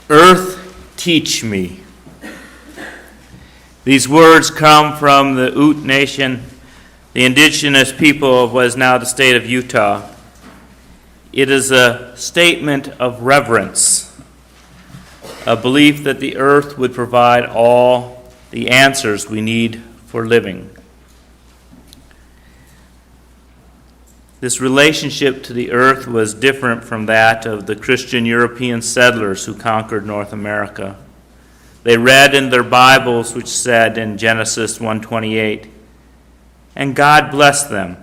Earth, teach me. These words come from the Ute Nation, the indigenous people of what is now the state of Utah. It is a statement of reverence, a belief that the earth would provide all the answers we need for living. This relationship to the earth was different from that of the Christian European settlers who conquered North America. They read in their Bibles, which said in Genesis 1:28, "And God blessed them.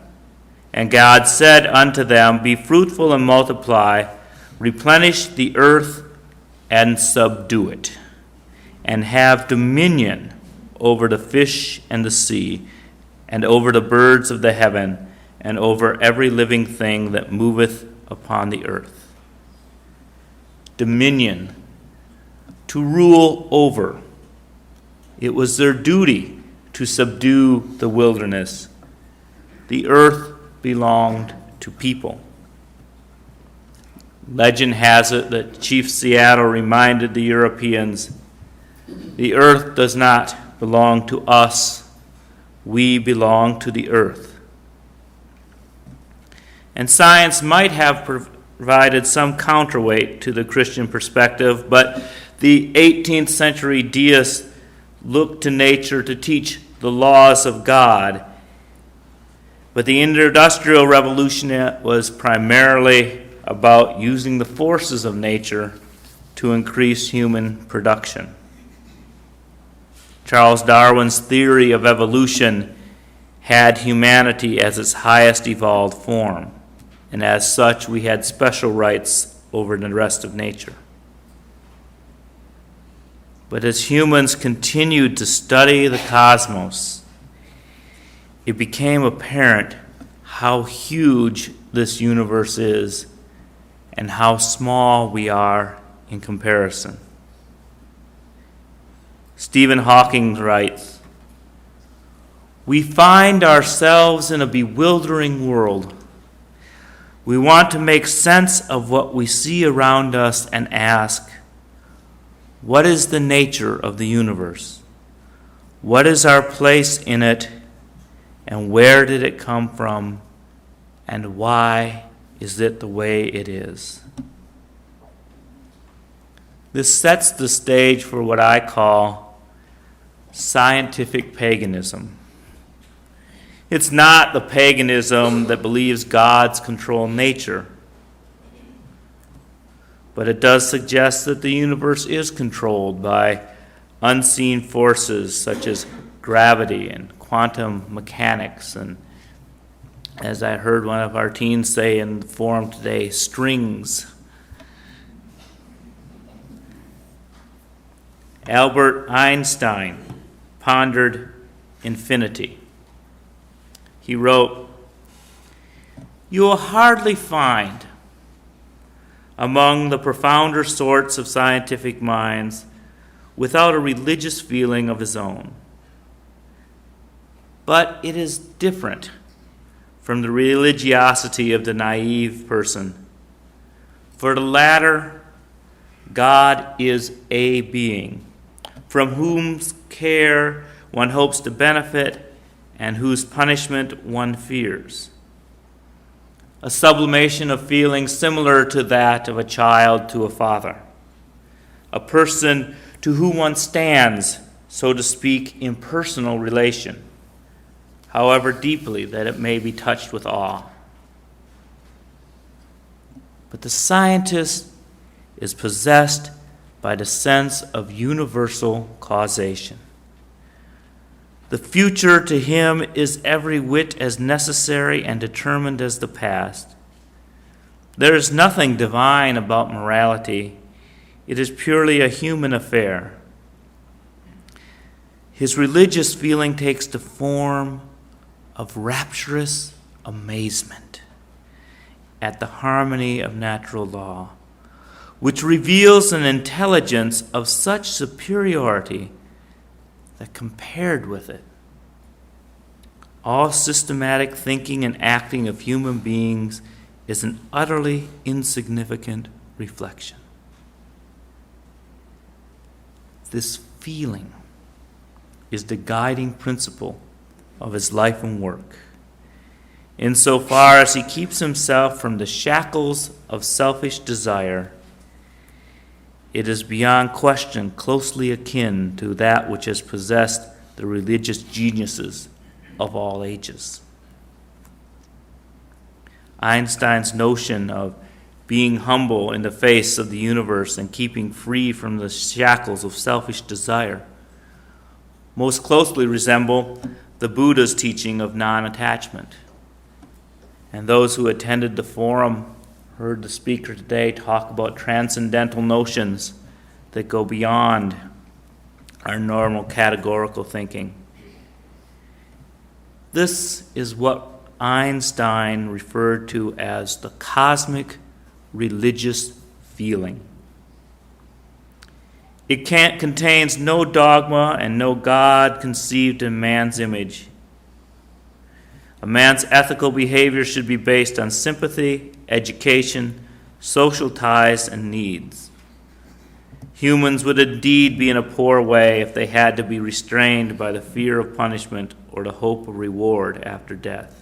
And God said unto them, Be fruitful and multiply, replenish the earth and subdue it, and have dominion over the fish and the sea, and over the birds of the heaven, and over every living thing that moveth upon the earth." Dominion, to rule over. It was their duty to subdue the wilderness. The earth belonged to people. Legend has it that Chief Seattle reminded the Europeans, "The earth does not belong to us. We belong to the earth." And science might have provided some counterweight to the Christian perspective, but the 18th century deists looked to nature to teach the laws of God. But the Industrial Revolution was primarily about using the forces of nature to increase human production. Charles Darwin's theory of evolution had humanity as its highest evolved form, and as such we had special rights over the rest of nature. But as humans continued to study the cosmos, it became apparent how huge this universe is and how small we are in comparison. Stephen Hawking writes, "We find ourselves in a bewildering world. We want to make sense of what we see around us and ask, what is the nature of the universe? What is our place in it? And where did it come from? And why is it the way it is?" This sets the stage for what I call scientific paganism. It's not the paganism that believes gods control nature, but it does suggest that the universe is controlled by unseen forces such as gravity and quantum mechanics, and as I heard one of our teens say in the forum today, strings. Albert Einstein pondered infinity. He wrote, "You will hardly find among the profounder sorts of scientific minds without a religious feeling of his own. But it is different from the religiosity of the naive person. For the latter, God is a being, from whose care one hopes to benefit and whose punishment one fears. A sublimation of feeling similar to that of a child to a father. A person to whom one stands, so to speak, in personal relation, however deeply that it may be touched with awe. But the scientist is possessed by the sense of universal causation. The future to him is every whit as necessary and determined as the past. There is nothing divine about morality. It is purely a human affair. His religious feeling takes the form of rapturous amazement at the harmony of natural law, which reveals an intelligence of such superiority that compared with it, all systematic thinking and acting of human beings is an utterly insignificant reflection." this feeling is the guiding principle of his life and work, insofar as he keeps himself from the shackles of selfish desire. It is beyond question closely akin to that which has possessed the religious geniuses of all ages. Einstein's notion of being humble in the face of the universe and keeping free from the shackles of selfish desire most closely resemble the Buddha's teaching of non-attachment. And those who attended the forum heard the speaker today talk about transcendental notions that go beyond our normal categorical thinking. This is what Einstein referred to as the cosmic religious feeling. It contains no dogma and no God conceived in man's image. A man's ethical behavior should be based on sympathy, education, social ties, and needs. Humans would indeed be in a poor way if they had to be restrained by the fear of punishment or the hope of reward after death.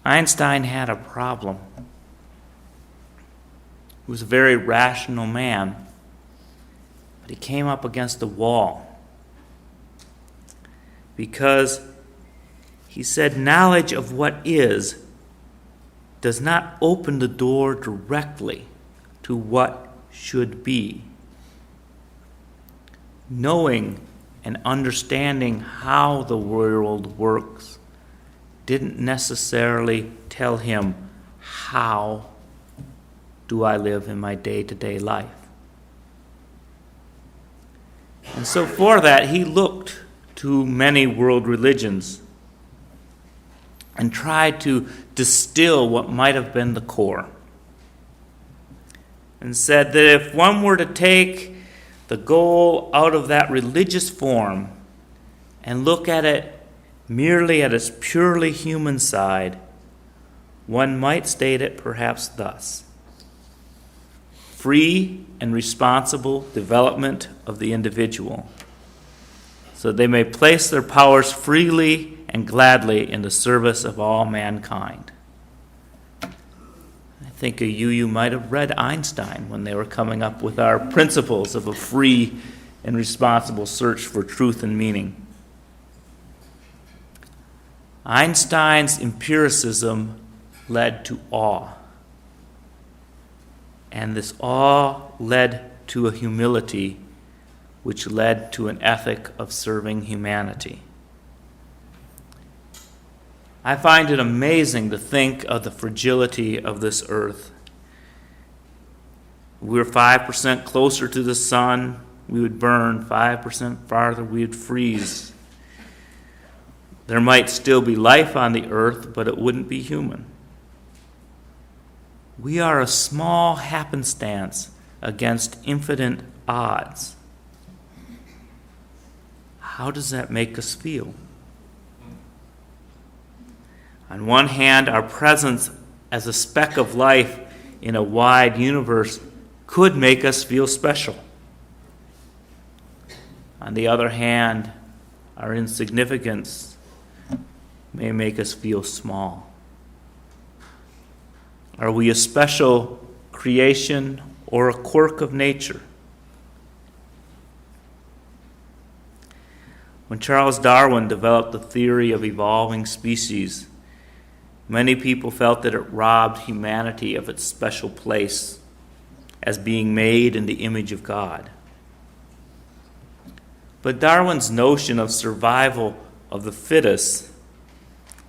Einstein had a problem. He was a very rational man, but he came up against a wall because he said knowledge of what is does not open the door directly to what should be. Knowing and understanding how the world works didn't necessarily tell him how do I live in my day-to-day life. And so for that, he looked to many world religions and tried to distill what might have been the core. And said that if one were to take the goal out of that religious form and look at it merely at its purely human side, one might state it perhaps thus: free and responsible development of the individual, so they may place their powers freely and gladly in the service of all mankind. I think you might have read Einstein when they were coming up with our principles of a free and responsible search for truth and meaning. Einstein's empiricism led to awe. And this awe led to a humility, which led to an ethic of serving humanity. I find it amazing to think of the fragility of this earth. If we were 5% closer to the sun, we would burn. 5% farther, we would freeze. There might still be life on the earth, but it wouldn't be human. We are a small happenstance against infinite odds. How does that make us feel? On one hand, our presence as a speck of life in a wide universe could make us feel special. On the other hand, our insignificance may make us feel small. Are we a special creation or a quirk of nature? When Charles Darwin developed the theory of evolving species, many people felt that it robbed humanity of its special place as being made in the image of God. But Darwin's notion of survival of the fittest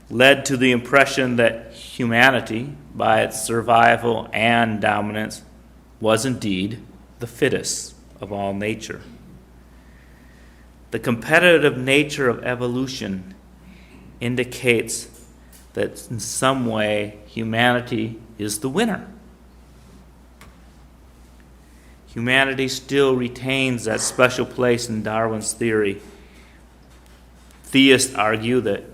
led to the impression that humanity, by its survival and dominance, was indeed the fittest of all nature. The competitive nature of evolution indicates that in some way humanity is the winner. Humanity still retains that special place in Darwin's theory. Theists argue that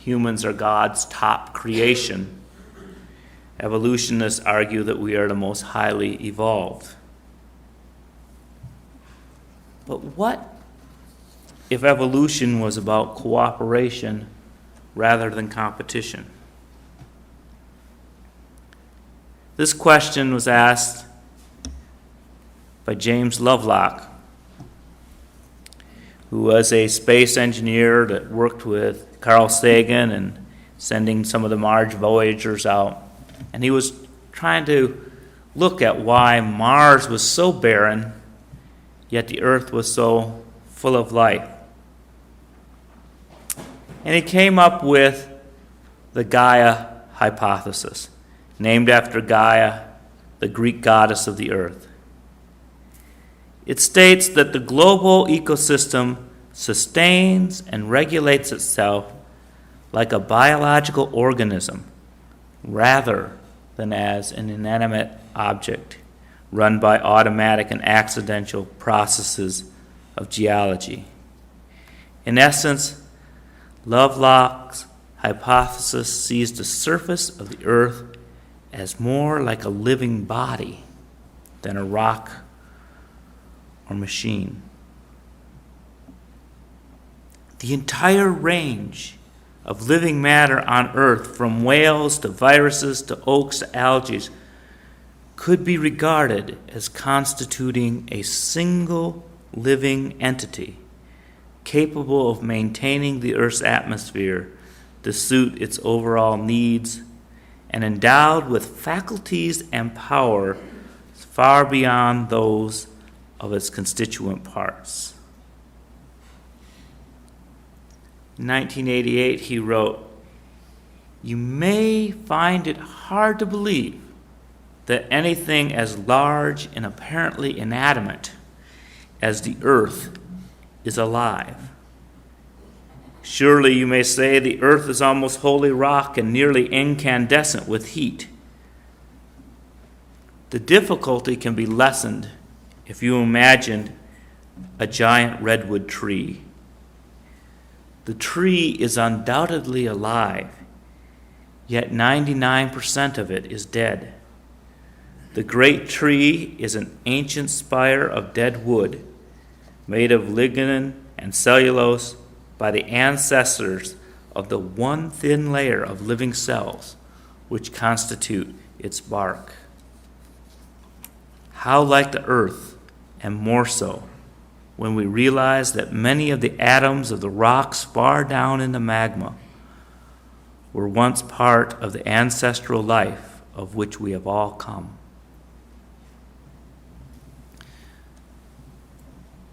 humans are God's top creation, Evolutionists argue that we are the most highly evolved. But what if evolution was about cooperation rather than competition? This question was asked by James Lovelock, who was a space engineer that worked with Carl Sagan and sending some of the Mars Voyagers out. And he was trying to look at why Mars was so barren, yet the Earth was so full of life. And he came up with the Gaia hypothesis, named after Gaia, the Greek goddess of the earth. It states that the global ecosystem sustains and regulates itself like a biological organism rather than as an inanimate object run by automatic and accidental processes of geology. In essence, Lovelock's hypothesis sees the surface of the earth as more like a living body than a rock or machine. The entire range of living matter on Earth, from whales to viruses to oaks to algae, could be regarded as constituting a single living entity capable of maintaining the Earth's atmosphere to suit its overall needs and endowed with faculties and power far beyond those of its constituent parts. In 1988, he wrote, "You may find it hard to believe that anything as large and apparently inanimate as the earth is alive. Surely you may say the earth is almost wholly rock and nearly incandescent with heat. The difficulty can be lessened if you imagined a giant redwood tree. The tree is undoubtedly alive, yet 99% of it is dead. The great tree is an ancient spire of dead wood, made of lignin and cellulose by the ancestors of the one thin layer of living cells which constitute its bark. How like the earth, and more so, when we realize that many of the atoms of the rocks far down in the magma were once part of the ancestral life of which we have all come."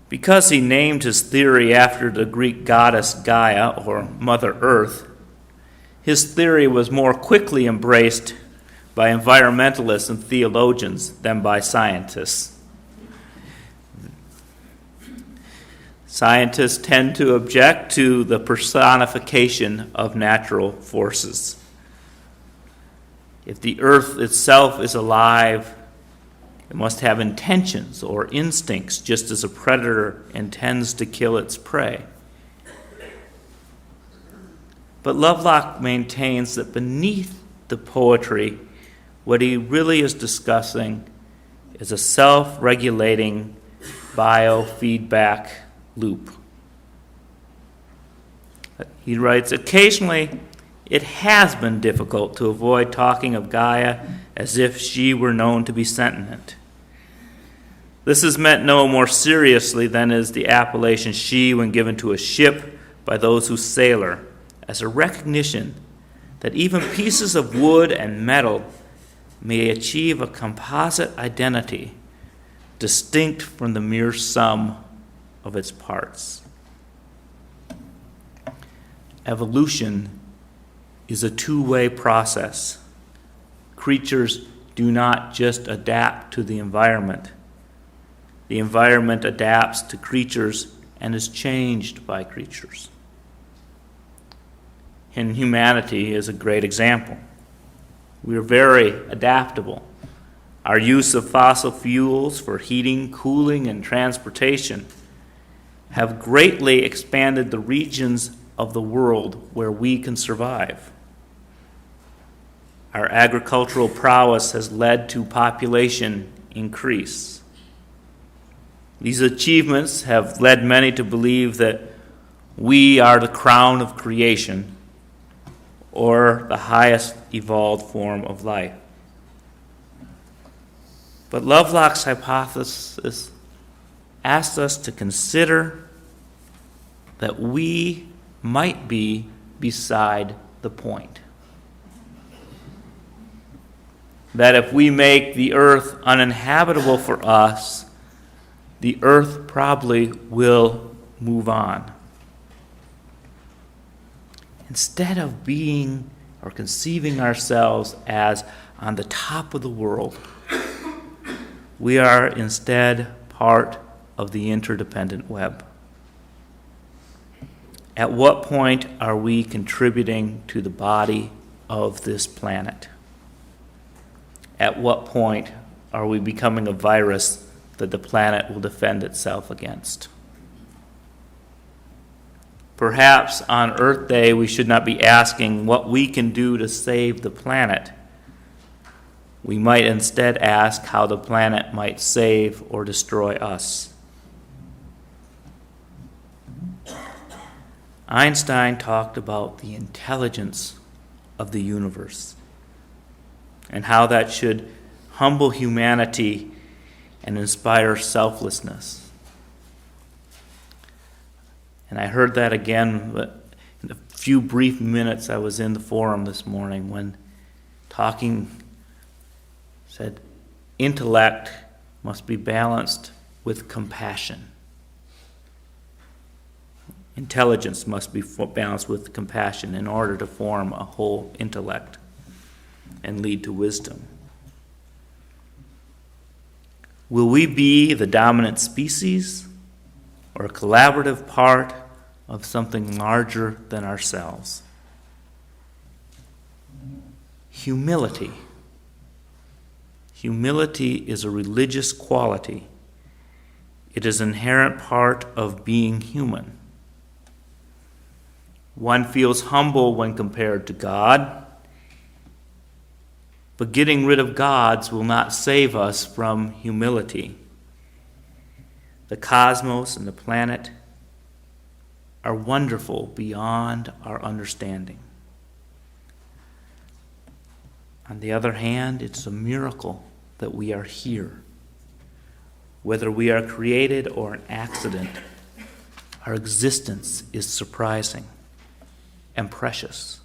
Because he named his theory after the Greek goddess Gaia, or Mother Earth, his theory was more quickly embraced by environmentalists and theologians than by scientists. Scientists tend to object to the personification of natural forces. If the earth itself is alive, it must have intentions or instincts, just as a predator intends to kill its prey. But Lovelock maintains that beneath the poetry, what he really is discussing is a self-regulating biofeedback loop. He writes, "Occasionally, it has been difficult to avoid talking of Gaia as if she were known to be sentient. This is meant no more seriously than is the appellation she when given to a ship by those who sail her, as a recognition that even pieces of wood and metal may achieve a composite identity distinct from the mere sum of its parts." Evolution is a two-way process. Creatures do not just adapt to the environment. The environment adapts to creatures and is changed by creatures. And humanity is a great example. We are very adaptable. Our use of fossil fuels for heating, cooling, and transportation have greatly expanded the regions of the world where we can survive. Our agricultural prowess has led to population increase. These achievements have led many to believe that we are the crown of creation or the highest evolved form of life. But Lovelock's hypothesis asks us to consider that we might be beside the point. That if we make the earth uninhabitable for us, the earth probably will move on. Instead of being or conceiving ourselves as on the top of the world, we are instead part of the interdependent web. At what point are we contributing to the body of this planet? At what point are we becoming a virus that the planet will defend itself against? Perhaps on Earth Day we should not be asking what we can do to save the planet. We might instead ask how the planet might save or destroy us. Einstein talked about the intelligence of the universe and how that should humble humanity and inspire selflessness. And I heard that again in the few brief minutes I was in the forum this morning when said intellect must be balanced with compassion. Intelligence must be balanced with compassion in order to form a whole intellect and lead to wisdom. Will we be the dominant species or a collaborative part of something larger than ourselves? Humility. Humility is a religious quality. It is an inherent part of being human. One feels humble when compared to God, but getting rid of gods will not save us from humility. The cosmos and the planet are wonderful beyond our understanding. On the other hand, it's a miracle that we are here. Whether we are created or an accident, our existence is surprising and precious.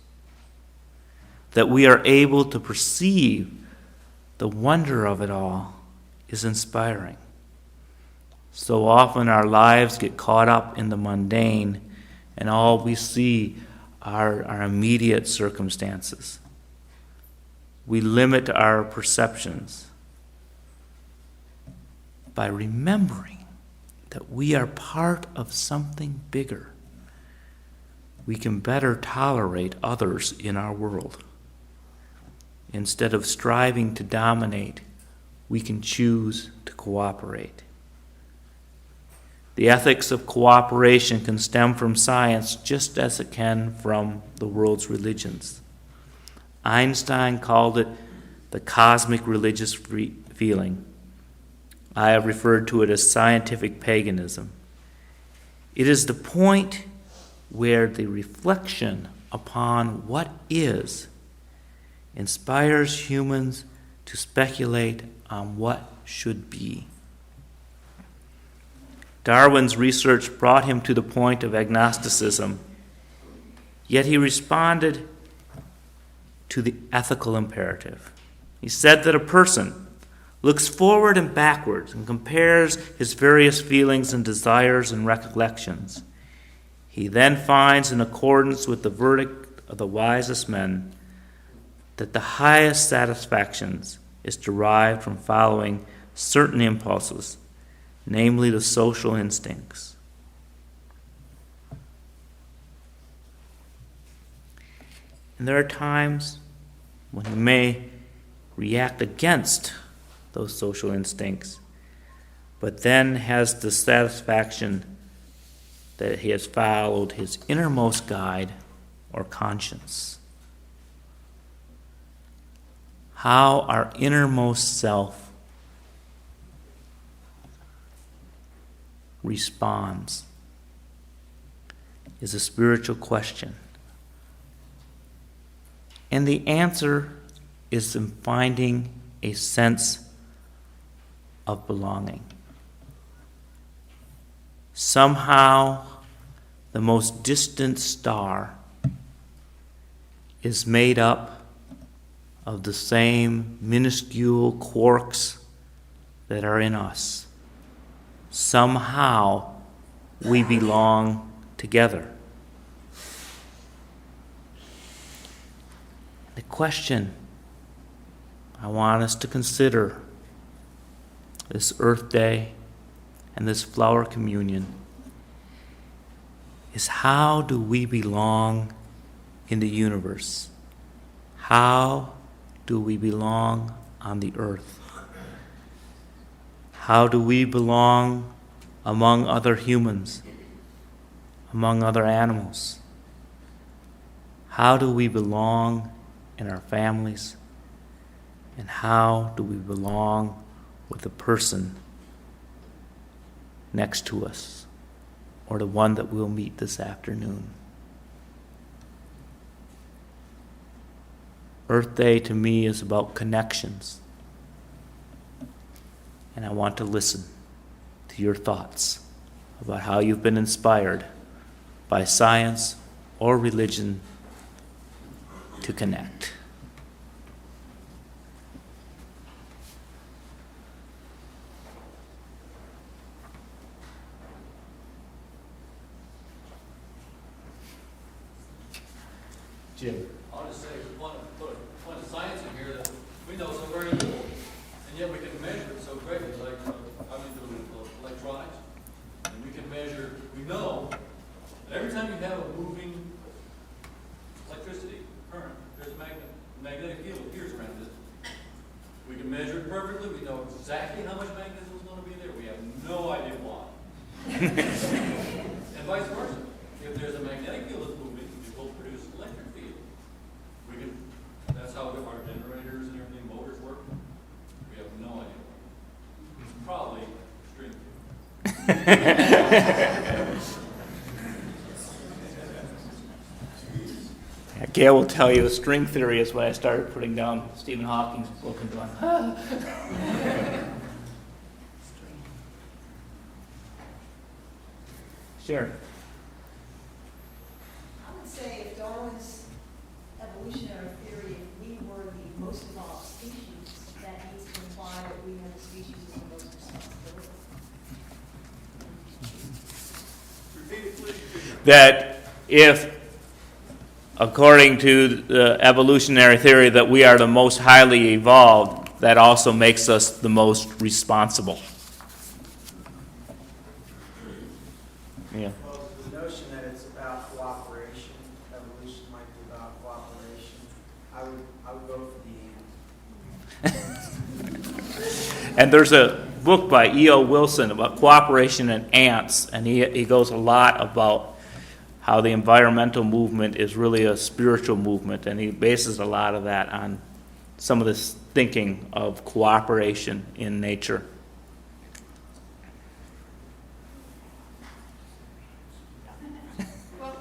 That we are able to perceive the wonder of it all is inspiring. So often our lives get caught up in the mundane, and all we see are our immediate circumstances. We limit our perceptions. By remembering that we are part of something bigger, we can better tolerate others in our world. Instead of striving to dominate, we can choose to cooperate. The ethics of cooperation can stem from science just as it can from the world's religions. Einstein called it the cosmic religious feeling. I have referred to it as scientific paganism. It is the point where the reflection upon what is inspires humans to speculate on what should be. Darwin's research brought him to the point of agnosticism, yet he responded to the ethical imperative. He said that a person looks forward and backwards and compares his various feelings and desires and recollections. He then finds, in accordance with the verdict of the wisest men, that the highest satisfactions is derived from following certain impulses, namely the social instincts. And there are times when he may react against those social instincts, but then has the satisfaction that he has followed his innermost guide or conscience. how our innermost self responds is a spiritual question. And the answer is in finding a sense of belonging. Somehow, the most distant star is made up of the same minuscule quarks that are in us. Somehow, we belong together. The question I want us to consider this Earth Day and this Flower Communion is, how do we belong in the universe? How do we belong on the earth? How do we belong among other humans, among other animals? How do we belong in our families? And how do we belong with the person next to us, or the one that we'll meet this afternoon? Earth Day to me is about connections. And I want to listen to your thoughts about how you've been inspired by science or religion to connect. Jim. I'll just say, put a point of science in here that we know so very little, and yet we can measure it so greatly, like how we do with electronics. And we can measure, we know that every time you have a moving electricity current, there's a magnetic field appears around it. We can measure it perfectly, we know exactly how much magnetism is going to be there, we have no idea why. And vice versa. If there's a magnetic field that's moving, it will produce an electric field. That's how our generators and everything, motors work. We have no idea. It's probably string theory. Gail will tell you string theory is when I started putting down Stephen Hawking's book and going, ah. Sure. I would say if Darwin's evolutionary theory, if we were the most evolved species, that needs to imply that we are the species with the most responsibility. That if, according to the evolutionary theory, that we are the most highly evolved, that also makes us the most responsible. Yeah. Well, the notion that it's about cooperation, evolution might be about cooperation, I would go for the ant. And there's a book by E.O. Wilson about cooperation and ants, and he goes a lot about how the environmental movement is really a spiritual movement, and he bases a lot of that on some of this thinking of cooperation in nature. Well,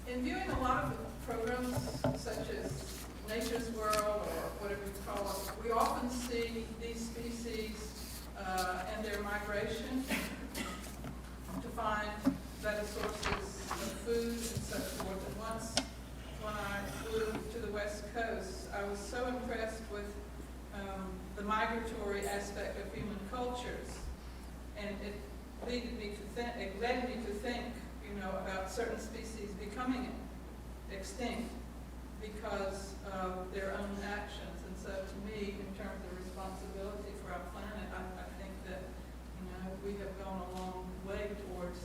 in viewing a lot of the programs such as Nature's World or whatever you call it, we often see these species and their migration to find better sources of food and so forth. And once, when I flew to the West Coast, I was so impressed with the migratory aspect of human cultures, and it led me to think, about certain species becoming extinct because of their own actions. And so, to me, in terms of responsibility for our planet, I think that we have gone a long way towards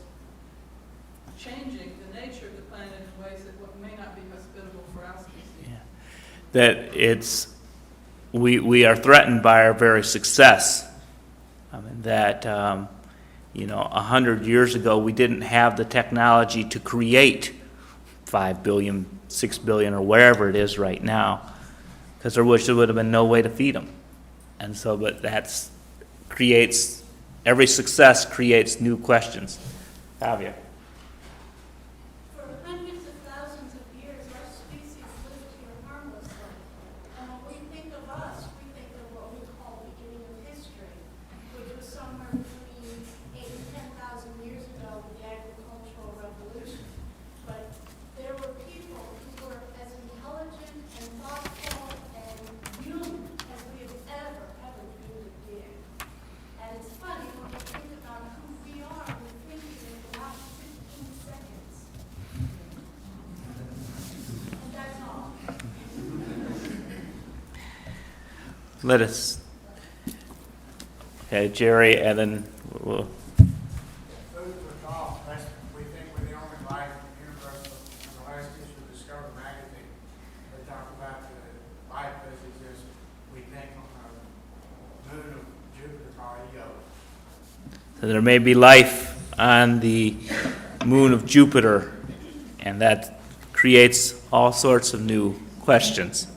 changing the nature of the planet in ways that may not be hospitable for our species. Yeah. That we are threatened by our very success. I mean, that 100 years ago we didn't have the technology to create 5 billion, 6 billion, or wherever it is right now. because there would have been no way to feed them. And so, but that's creates, every success creates new questions. Javier. For hundreds of thousands of years, our species lived here harmlessly. And when we think of us, we think of what we call the beginning of history, which was somewhere between 8,000 and 10,000 years ago with the agricultural revolution. But there were people who were as intelligent and thoughtful and human as we have ever dreamed of being. And it's funny when we think about who we are, we think in about 15 seconds. And that's all. Let us. Okay, Jerry, and then we'll. Food for thought. We think we're the only life in the universe. In the last issue of Discover magazine, they talk about the life as exists. We think on the moon of Jupiter called Io. So there may be life on the moon of Jupiter, and that creates all sorts of new questions.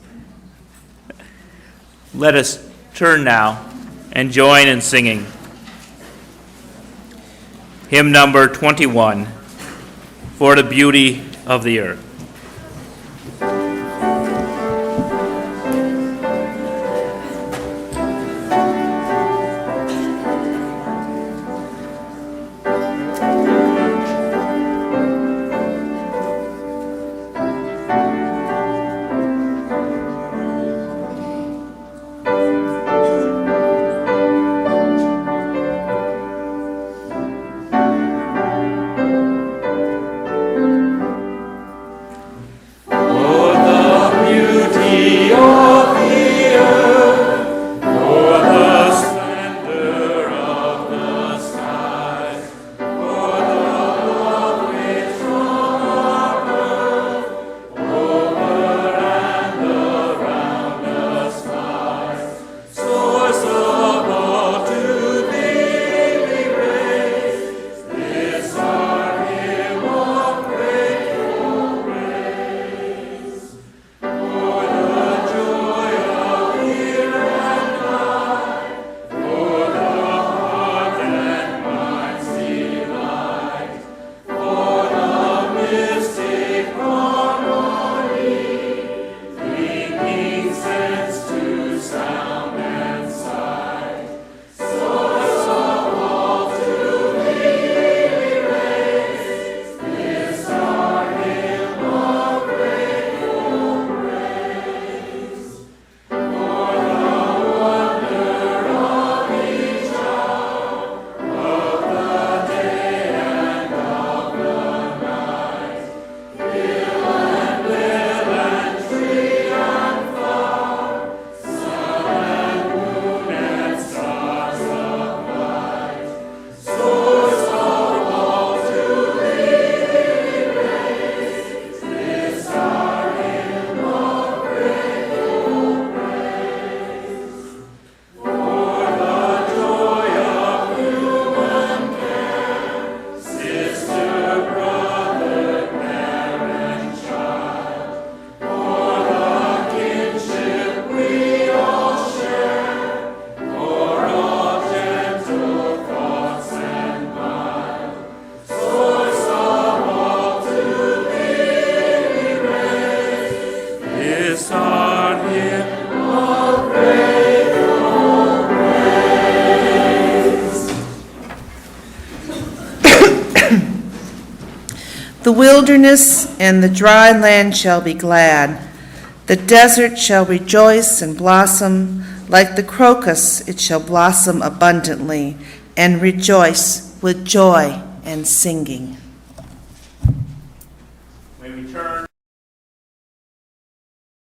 Let us turn now and join in singing hymn number 21, For the Beauty of the Earth. The wilderness and the dry land shall be glad. The desert shall rejoice and blossom. Like the crocus, it shall blossom abundantly and rejoice with joy and singing. May we turn